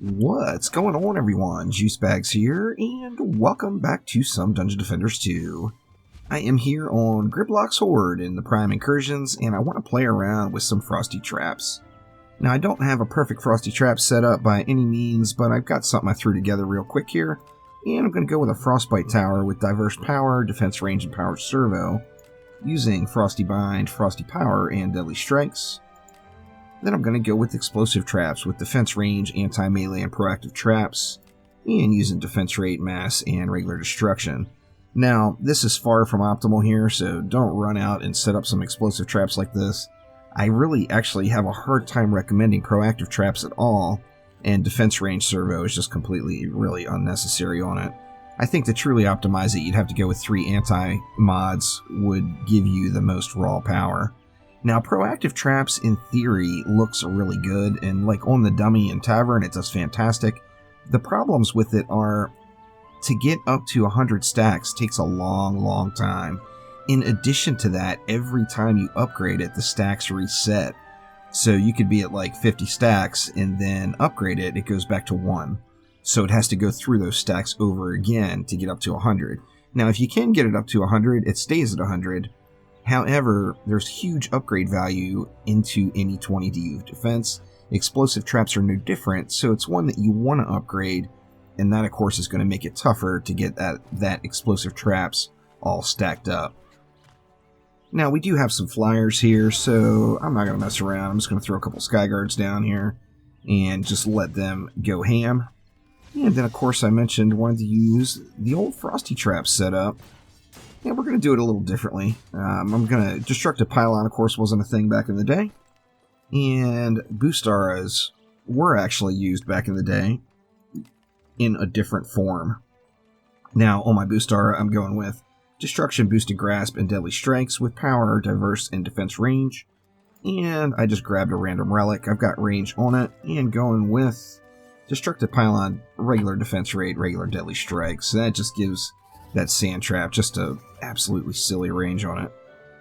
What's going on, everyone? Juicebags here, and welcome back to some Dungeon Defenders 2. I am here on Griblock's Horde in the Prime Incursions, and I want to play around with some Frosty traps. Now, I don't have a perfect Frosty trap set up by any means, but I've got something I threw together real quick here, and I'm going to go with a Frostbite tower with diverse power, defense range, and power servo, using Frosty Bind, Frosty Power, and Deadly Strikes. Then I'm going to go with explosive traps with defense range, anti-melee, and proactive traps, and using defense rate, mass, and regular destruction. Now, this is far from optimal here, so don't run out and set up some explosive traps like this. I really actually have a hard time recommending proactive traps at all, and defense range servo is just completely, really unnecessary on it. I think to truly optimize it, you'd have to go with 3 anti-mods would give you the most raw power. Now, proactive traps, in theory, looks really good, and like on the dummy in Tavern, it does fantastic. The problems with it are, to get up to 100 stacks takes a long time. In addition to that, every time you upgrade it, the stacks reset. So you could be at like 50 stacks, and then upgrade it, it goes back to 1. So it has to go through those stacks over again to get up to 100. Now, if you can get it up to 100, it stays at 100. However, there's huge upgrade value into any 20 DU defense. Explosive traps are no different, so it's one that you want to upgrade, and that of course is going to make it tougher to get that explosive traps all stacked up. Now, we do have some flyers here, so I'm not going to mess around. I'm just going to throw a couple sky guards down here and just let them go ham. And then of course I mentioned wanted to use the old Frosty trap setup. Yeah, we're going to do it a little differently. I'm going to... Destructive Pylon, of course, wasn't a thing back in the day. And boost auras were actually used back in the day in a different form. Now, on my boost aura, I'm going with Destruction, Boosted Grasp, and Deadly Strikes with power, diverse, and defense range. And I just grabbed a random relic. I've got range on it. And going with Destructive Pylon, regular defense rate, regular Deadly Strikes. So that just gives that sand trap just a absolutely silly range on it.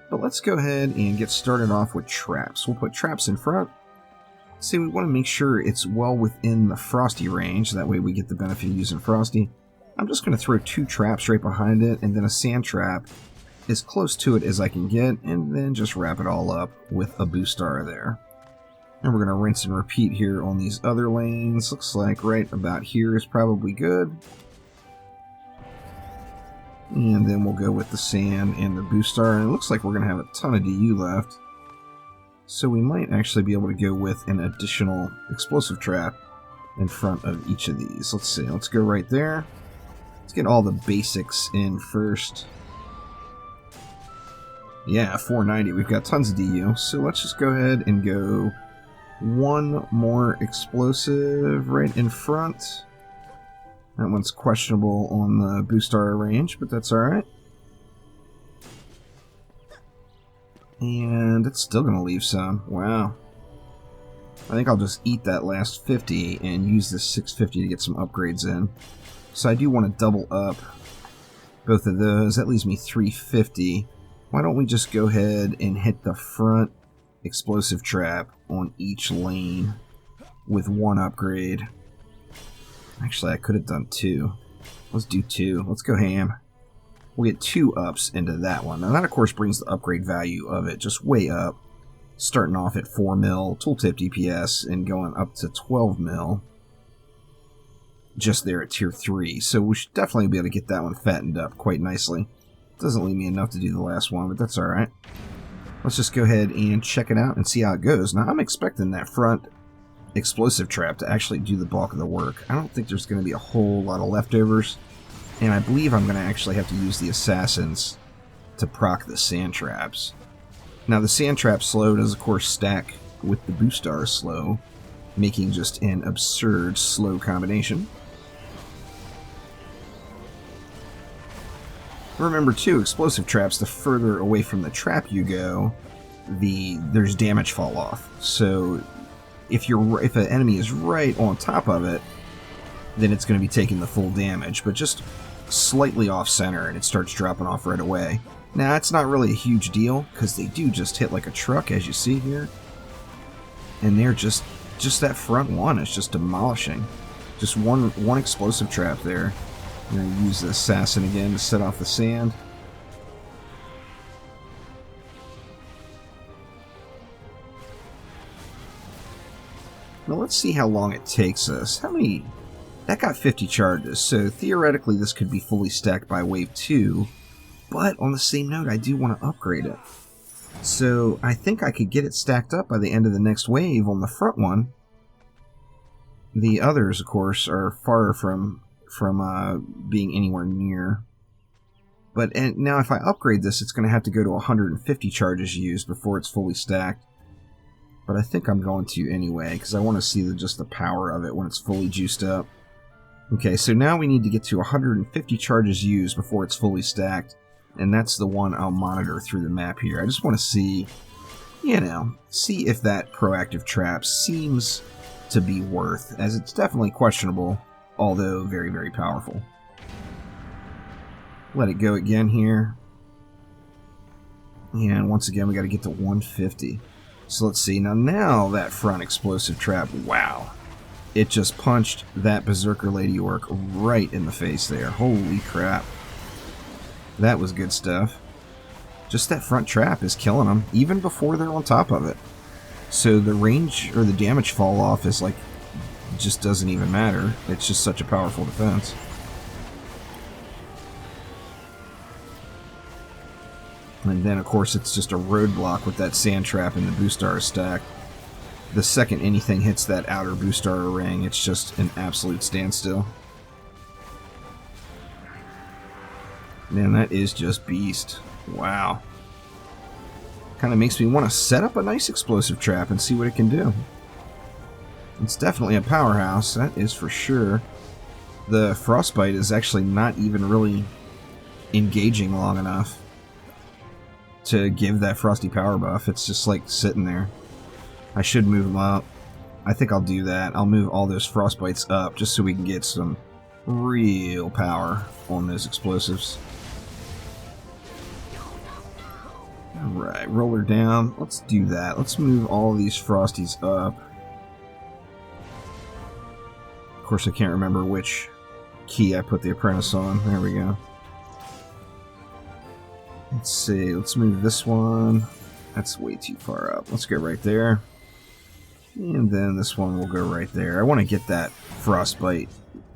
But let's go ahead and get started off with traps. We'll put traps in front. See, we want to make sure it's well within the Frosty range, that way we get the benefit of using Frosty. I'm just going to throw 2 traps right behind it, and then a sand trap as close to it as I can get, and then just wrap it all up with a boost star there. And we're going to rinse and repeat here on these other lanes. Looks like right about here is probably good. And then we'll go with the sand and the boost star, and it looks like we're going to have a ton of DU left. So we might actually be able to go with an additional explosive trap in front of each of these. Let's see, let's go right there. Let's get all the basics in first. Yeah, 490, we've got tons of DU, so let's just go ahead and go 1 more explosive right in front. That one's questionable on the boost star range, but that's alright. And it's still going to leave some. Wow. I think I'll just eat that last 50 and use this 650 to get some upgrades in. So I do want to double up both of those. That leaves me 350. Why don't we just go ahead and hit the front explosive trap on each lane with 1 upgrade. Actually, I could have done 2. Let's do 2. Let's go ham. We'll get 2 ups into that one. Now that, of course, brings the upgrade value of it just way up. Starting off at 4 mil tooltip DPS and going up to 12 mil. Just there at tier 3. So we should definitely be able to get that one fattened up quite nicely. Doesn't leave me enough to do the last one, but that's alright. Let's just go ahead and check it out and see how it goes. Now, I'm expecting that front explosive trap to actually do the bulk of the work. I don't think there's going to be a whole lot of leftovers, and I believe I'm going to actually have to use the assassins to proc the sand traps. Now, the sand trap slow does of course stack with the boost star slow, making just an absurd slow combination. Remember too, explosive traps, the further away from the trap you go, there's damage fall off. So if an enemy is right on top of it, then it's going to be taking the full damage, but just slightly off center and it starts dropping off right away. Now, it's not really a huge deal, because they do just hit like a truck, as you see here. And they're just that front one is just demolishing. Just one explosive trap there. I'm going to use the assassin again to set off the sand. Now let's see how long it takes us. How many... That got 50 charges, so theoretically this could be fully stacked by wave 2. But on the same note, I do want to upgrade it. So I think I could get it stacked up by the end of the next wave on the front one. The others, of course, are far from being anywhere near. But now if I upgrade this, it's going to have to go to 150 charges used before it's fully stacked. But I think I'm going to anyway, because I want to see just the power of it when it's fully juiced up. Okay, so now we need to get to 150 charges used before it's fully stacked. And that's the one I'll monitor through the map here. I just want to see, you know, see if that proactive trap seems to be worth, as it's definitely questionable, although very, very powerful. Let it go again here. And once again, we got to get to 150. So let's see. Now that front explosive trap, wow. It just punched that Berserker Lady Orc right in the face there. Holy crap. That was good stuff. Just that front trap is killing them, even before they're on top of it. So the range, or the damage fall off is like, just doesn't even matter. It's just such a powerful defense. And then, of course, it's just a roadblock with that sand trap and the Boostar stack. The second anything hits that outer Boostar ring, it's just an absolute standstill. Man, that is just beast. Wow. Kind of makes me want to set up a nice explosive trap and see what it can do. It's definitely a powerhouse, that is for sure. The Frostbite is actually not even really engaging long enough to give that Frosty power buff. It's just like sitting there. I should move them up. I think I'll do that. I'll move all those Frostbites up just so we can get some real power on those explosives. Alright, roll her down. Let's do that. Let's move all these Frosties up. Of course, I can't remember which key I put the apprentice on. There we go. Let's see. Let's move this one. That's way too far up. Let's go right there. And then this one will go right there. I want to get that Frostbite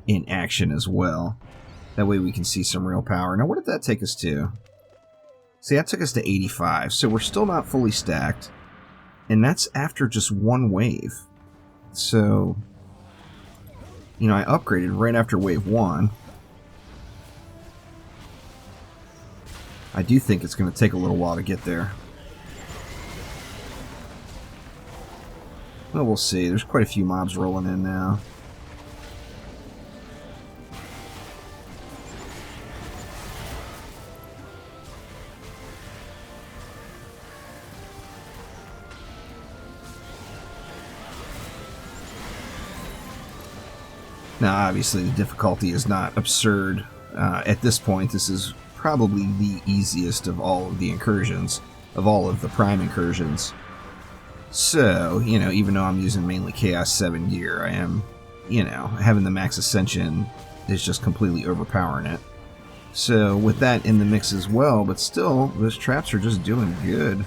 in action as well. That way we can see some real power. Now, what did that take us to? See, that took us to 85. So we're still not fully stacked. And that's after just one wave. So, you know, I upgraded right after wave 1. I do think it's going to take a little while to get there. Well, we'll see. There's quite a few mobs rolling in now. Now, obviously, the difficulty is not absurd. At this point, this is probably the easiest of all of the incursions, of all of the Prime incursions. So, you know, even though I'm using mainly Chaos 7 gear, I am, you know, having the max ascension is just completely overpowering it. So, with that in the mix as well, but still, those traps are just doing good.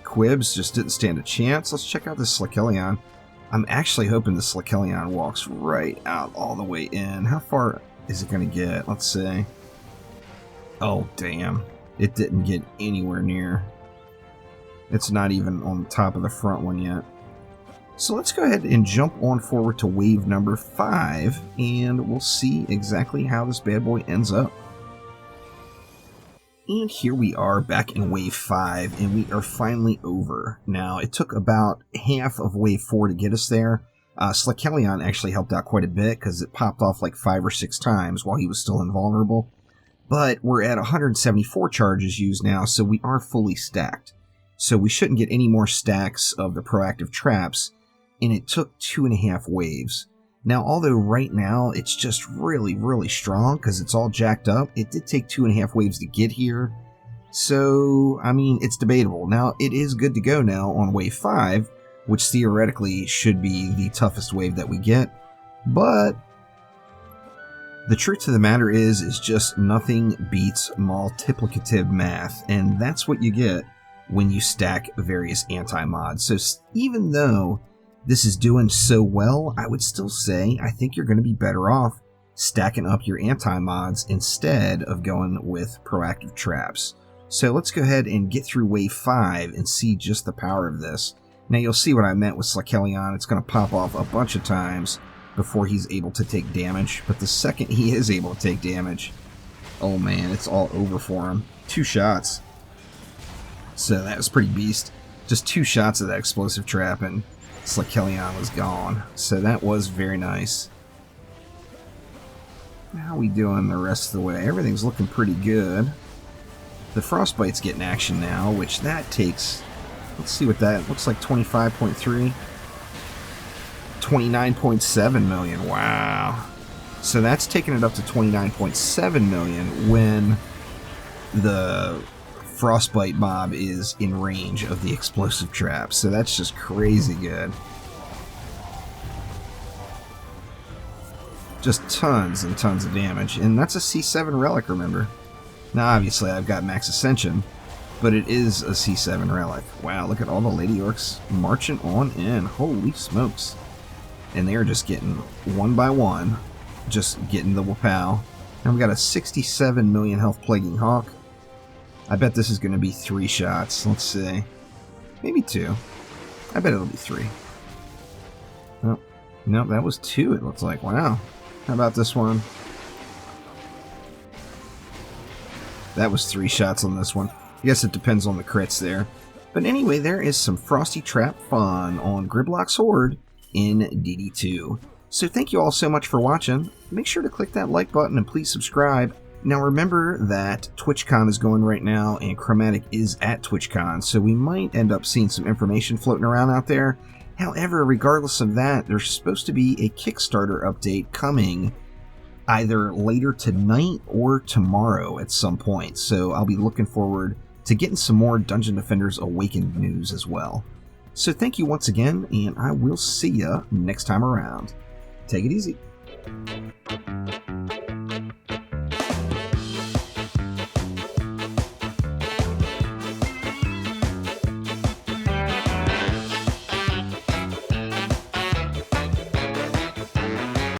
Quibs just didn't stand a chance. Let's check out this Slakelion. I'm actually hoping the Slakelion walks right out all the way in. How far is it going to get? Let's see. Oh, damn. It didn't get anywhere near. It's not even on the top of the front one yet. So let's go ahead and jump on forward to wave number 5, and we'll see exactly how this bad boy ends up. And here we are back in wave 5, and we are finally over. Now, it took about half of wave 4 to get us there. Slakelion actually helped out quite a bit, because it popped off like 5 or 6 times while he was still invulnerable. But we're at 174 charges used now, so we are fully stacked. So we shouldn't get any more stacks of the proactive traps, and it took 2.5 waves. Now, although right now it's just really, really strong because it's all jacked up, it did take 2.5 waves to get here. So, I mean, it's debatable. Now, it is good to go now on wave 5, which theoretically should be the toughest wave that we get. But the truth of the matter is just nothing beats multiplicative math, and that's what you get when you stack various anti-mods. So even though this is doing so well, I would still say I think you're going to be better off stacking up your anti-mods instead of going with proactive traps. So let's go ahead and get through wave 5 and see just the power of this. Now you'll see what I meant with Slakelion. It's going to pop off a bunch of times before he's able to take damage, but the second he is able to take damage, oh man, it's all over for him. 2 shots. So that was pretty beast. Just 2 shots of that explosive trap and Slakelion was gone. So that was very nice. How are we doing the rest of the way? Everything's looking pretty good. The Frostbite's getting action now, which that takes, let's see what that looks like, 25.3. 29.7 million. Wow. So that's taking it up to 29.7 million when the Frostbite mob is in range of the explosive trap. So that's just crazy good. Just tons and tons of damage. And that's a C7 relic, remember. Now obviously I've got max ascension, but it is a C7 relic. Wow, look at all the Lady Orcs marching on in. Holy smokes. And they're just getting one by one, just getting the Wapow. Now we've got a 67 million health Plaguing Hawk. I bet this is going to be 3 shots. Let's see. Maybe 2. I bet it'll be 3. Oh, no, that was 2 it looks like. Wow. How about this one? That was 3 shots on this one. I guess it depends on the crits there. But anyway, there is some Frosty Trap fun on Griblock's Horde in DD2. So thank you all so much for watching. Make sure to click that like button and please subscribe. Now remember that TwitchCon is going right now and Chromatic is at TwitchCon, so we might end up seeing some information floating around out there. However, regardless of that, there's supposed to be a Kickstarter update coming either later tonight or tomorrow at some point, so I'll be looking forward to getting some more Dungeon Defenders Awakened news as well. So thank you once again, and I will see ya next time around. Take it easy.